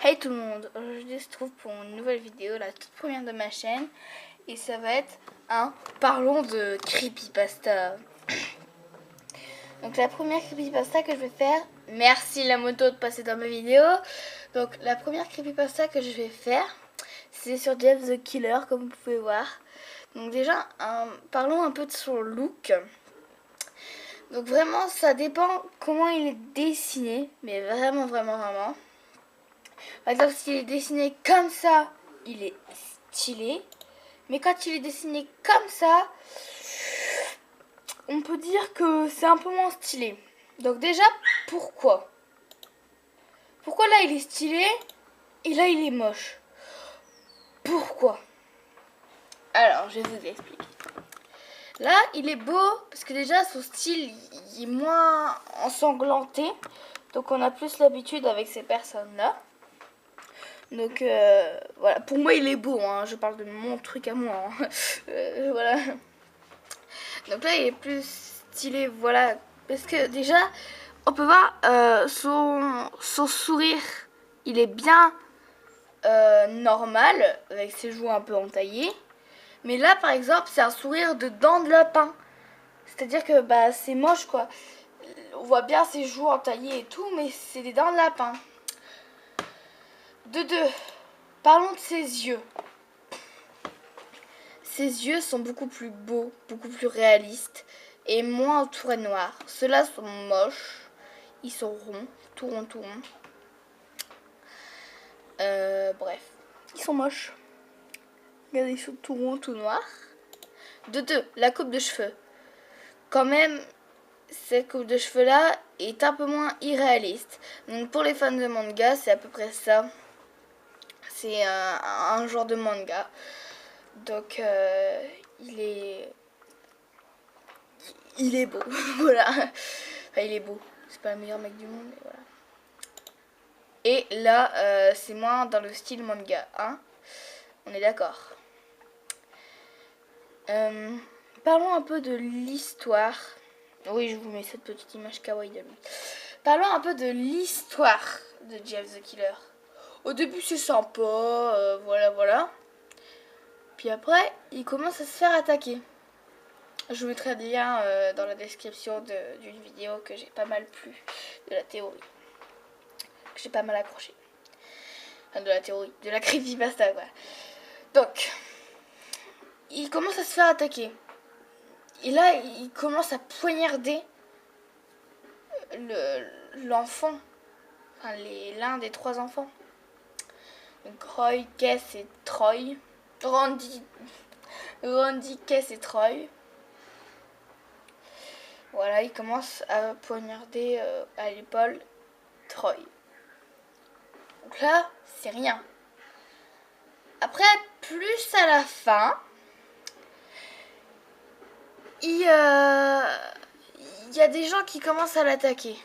Hey tout le monde, aujourd'hui on se trouve pour une nouvelle vidéo, la toute première de ma chaîne. Et ça va être un parlons de creepypasta. Donc la première creepypasta que je vais faire, merci la moto de passer dans ma vidéo. Donc la première creepypasta que je vais faire, c'est sur Jeff the Killer comme vous pouvez voir. Donc déjà, parlons un peu de son look. Donc vraiment ça dépend comment il est dessiné, mais vraiment. Par exemple, s'il est dessiné comme ça, il est stylé. Mais quand il est dessiné comme ça, on peut dire que c'est un peu moins stylé. Donc déjà, pourquoi là, il est stylé et là, il est moche? Pourquoi? Alors, je vais vous expliquer. Là, il est beau parce que déjà, son style il est moins ensanglanté. Donc, on a plus l'habitude avec ces personnes-là. Donc voilà, pour moi il est beau, hein. Je parle de mon truc à moi, hein. Voilà. Donc là il est plus stylé, voilà. Parce que déjà, on peut voir son sourire, il est bien normal, avec ses joues un peu entaillées. Mais là par exemple, c'est un sourire de dents de lapin. C'est-à-dire que bah c'est moche quoi. On voit bien ses joues entaillées et tout, mais c'est des dents de lapin. De deux. Parlons de ses yeux. Ses yeux sont beaucoup plus beaux, beaucoup plus réalistes et moins entourés de noir. Ceux-là sont moches. Ils sont ronds, tout ronds. Bref, ils sont moches. Regardez, ils sont tout ronds, tout noirs. De deux, la coupe de cheveux. Quand même, cette coupe de cheveux-là est un peu moins irréaliste. Donc pour les fans de manga, c'est à peu près ça. C'est un genre de manga. Donc il est beau. Voilà. Enfin, il est beau. C'est pas le meilleur mec du monde, mais voilà. Et là, c'est moins dans le style manga, hein. On est d'accord. Parlons un peu de l'histoire. Oui, je vous mets cette petite image kawaii de lui. Parlons un peu de l'histoire de Jeff the Killer. Au début, c'est sympa, voilà. Puis après, il commence à se faire attaquer. Je vous mettrai des liens dans la description d'une vidéo que j'ai pas mal plu, de la théorie. Que j'ai pas mal accroché. Enfin, de la théorie, de la creepypasta quoi. Donc, il commence à se faire attaquer. Et là, il commence à poignarder l'enfant. Enfin, l'un des trois enfants. Donc, Roy, Kess et Troy. Randy, Kess et Troy. Voilà, il commence à poignarder à l'épaule Troy. Donc là, c'est rien. Après, plus à la fin, il y a des gens qui commencent à l'attaquer.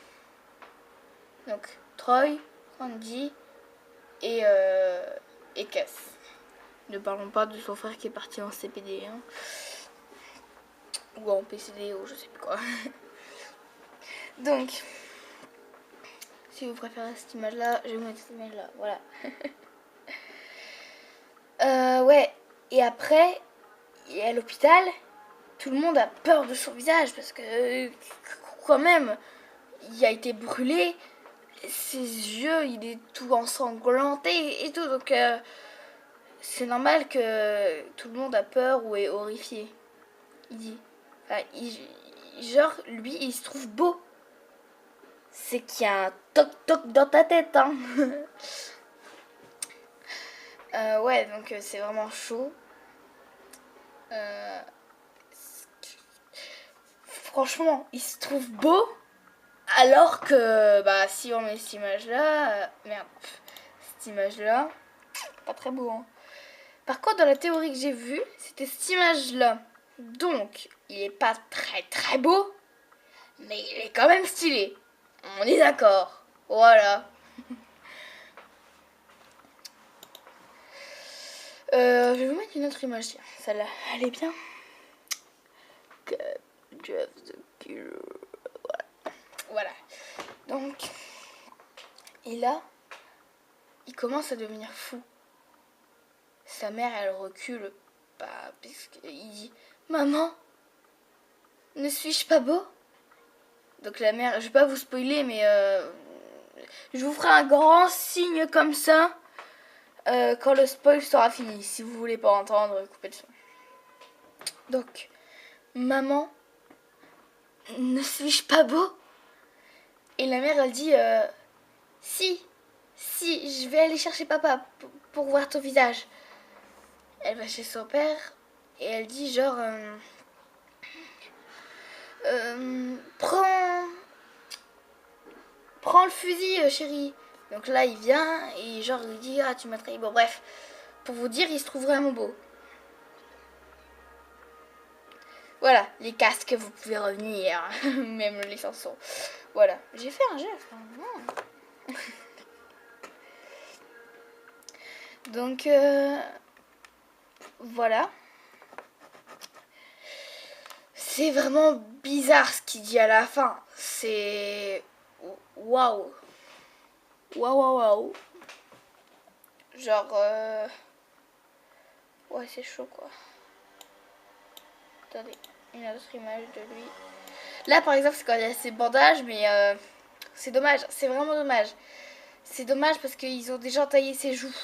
Donc, Troy, Randy et Cass. Ne parlons pas de son frère qui est parti en CPD. Hein. Ou en PCD ou je sais plus quoi. Donc, si vous préférez cette image-là, je vais vous mettre cette image-là. Voilà. Ouais. Et après, à l'hôpital, tout le monde a peur de son visage parce que quand même, il a été brûlé. Ses yeux, il est tout ensanglanté et tout. Donc, c'est normal que tout le monde a peur ou est horrifié. Il dit. Enfin, genre, lui, il se trouve beau. C'est qu'il y a un toc-toc dans ta tête, hein. Ouais, donc c'est vraiment chaud. Franchement, il se trouve beau. Alors que, bah, si on met cette image-là... merde. Cette image-là, pas très beau, hein. Par contre, dans la théorie que j'ai vue, c'était cette image-là. Donc, il est pas très beau, mais il est quand même stylé. On est d'accord. Voilà. Je vais vous mettre une autre image. Celle-là, elle est bien. Jeff the Killer. Voilà. Donc, et là, il commence à devenir fou. Sa mère, elle recule, puisqu'il dit « Maman, ne suis-je pas beau ?» Donc la mère, je vais pas vous spoiler, mais je vous ferai un grand signe comme ça quand le spoil sera fini. Si vous voulez pas entendre, coupez le son. Donc, maman, ne suis-je pas beau? Et la mère, elle dit si, je vais aller chercher papa pour voir ton visage. Elle va chez son père et elle dit genre prends le fusil chérie. Donc là il vient et genre il dit tu m'as trahi. Bon bref, pour vous dire, il se trouve vraiment beau. Voilà, les casques, vous pouvez revenir, même les chansons. Voilà, j'ai fait un geste. Donc voilà. C'est vraiment bizarre ce qu'il dit à la fin. C'est waouh. Waouh. Genre ouais, c'est chaud quoi. Attendez, une autre image de lui. Là par exemple, c'est quand il y a ses bandages, mais c'est dommage, c'est vraiment dommage. C'est dommage parce qu'ils ont déjà taillé ses joues.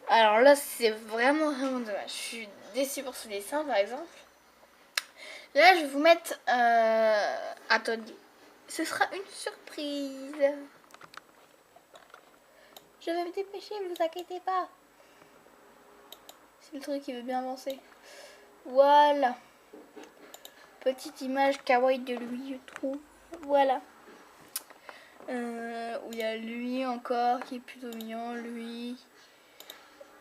Alors là, c'est vraiment dommage. Je suis déçue pour ce dessin par exemple. Là, je vais vous mettre attendez. Ce sera une surprise. Je vais me dépêcher, ne vous inquiétez pas. C'est le truc qui veut bien avancer. Voilà. Petite image kawaii de lui, je trouve. Voilà. Où il y a lui encore qui est plutôt mignon. Lui,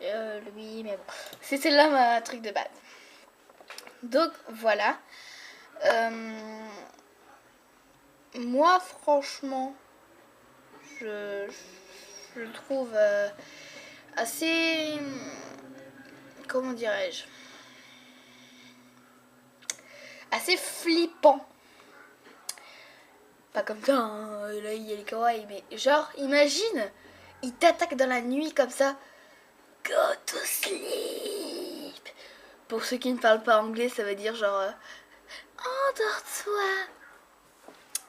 mais bon. C'est celle-là ma truc de base. Donc voilà. Moi, franchement, je le trouve assez... Comment dirais-je, assez flippant. Pas comme ça, hein, là il y a les kawaii, mais genre, imagine, il t'attaque dans la nuit comme ça. Go to sleep. Pour ceux qui ne parlent pas anglais, ça veut dire genre endors-toi.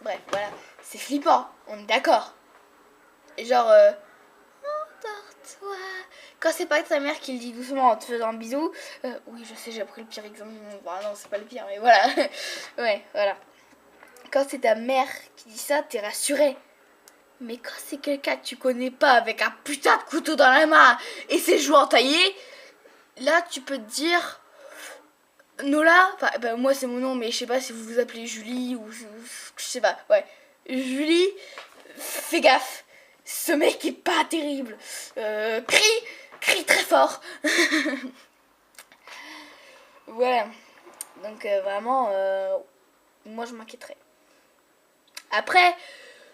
Bref, voilà, c'est flippant, on est d'accord. Et genre endors-toi. Quand c'est pas ta mère qui le dit doucement en te faisant un bisou, oui je sais, j'ai pris le pire exemple. Bah non, c'est pas le pire, mais voilà. Ouais, voilà. Quand c'est ta mère qui dit ça, t'es rassuré. Mais quand c'est quelqu'un que tu connais pas avec un putain de couteau dans la main et ses joues entaillées, là tu peux te dire Nola, bah, moi c'est mon nom, mais je sais pas si vous vous appelez Julie ou je sais pas, ouais. Julie, fais gaffe, ce mec est pas terrible. Crie très fort. Voilà. Donc vraiment, moi je m'inquiéterais. Après,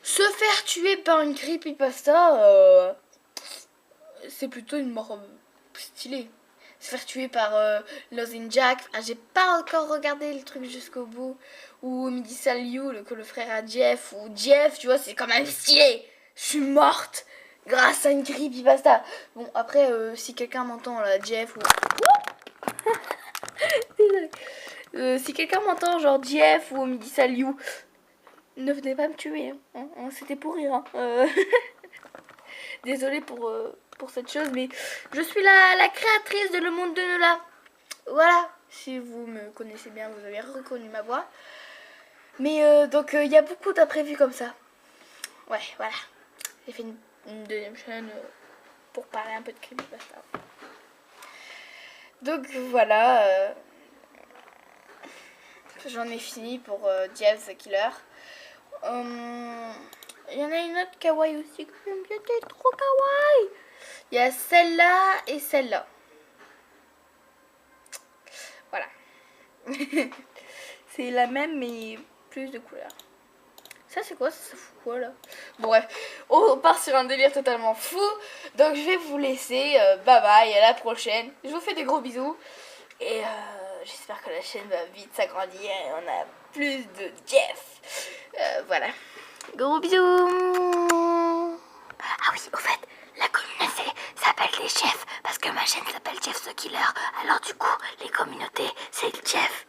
se faire tuer par une creepypasta, c'est plutôt une mort stylée. Se faire tuer par Lost in Jack. J'ai pas encore regardé le truc jusqu'au bout. Ou Midissa Liu, que le frère à Jeff. Ou Jeff, tu vois, c'est quand même stylé. Je suis morte grâce à une creepypasta. Bon, après, si quelqu'un m'entend là, Jeff ou... Désolée. Si quelqu'un m'entend, genre Jeff ou Midissa Liu, ne venez pas me tuer. Hein. C'était pour rire. Hein. Désolée pour cette chose, mais je suis la créatrice de Le Monde de Nola. Voilà, si vous me connaissez bien, vous avez reconnu ma voix. Mais donc, il y a beaucoup d'imprévus comme ça. Ouais, voilà. J'ai fait une deuxième chaîne pour parler un peu de creepypasta. Donc, voilà. J'en ai fini pour Jeff the Killer. Il y en a une autre kawaii aussi que j'aime bien, t'es trop kawaii. Il y a celle-là et celle-là. Voilà. C'est la même mais plus de couleurs. Ça c'est quoi? Ça fout quoi là? Bon bref, on part sur un délire totalement fou. Donc je vais vous laisser. Bye bye, à la prochaine. Je vous fais des gros bisous. Et j'espère que la chaîne va vite s'agrandir et on a plus de Jeff. Voilà. Gros bisous. Ah oui, au fait, la communauté les Jeff, parce que ma chaîne s'appelle Jeff the Killer. Alors du coup, les communautés, c'est le Jeff.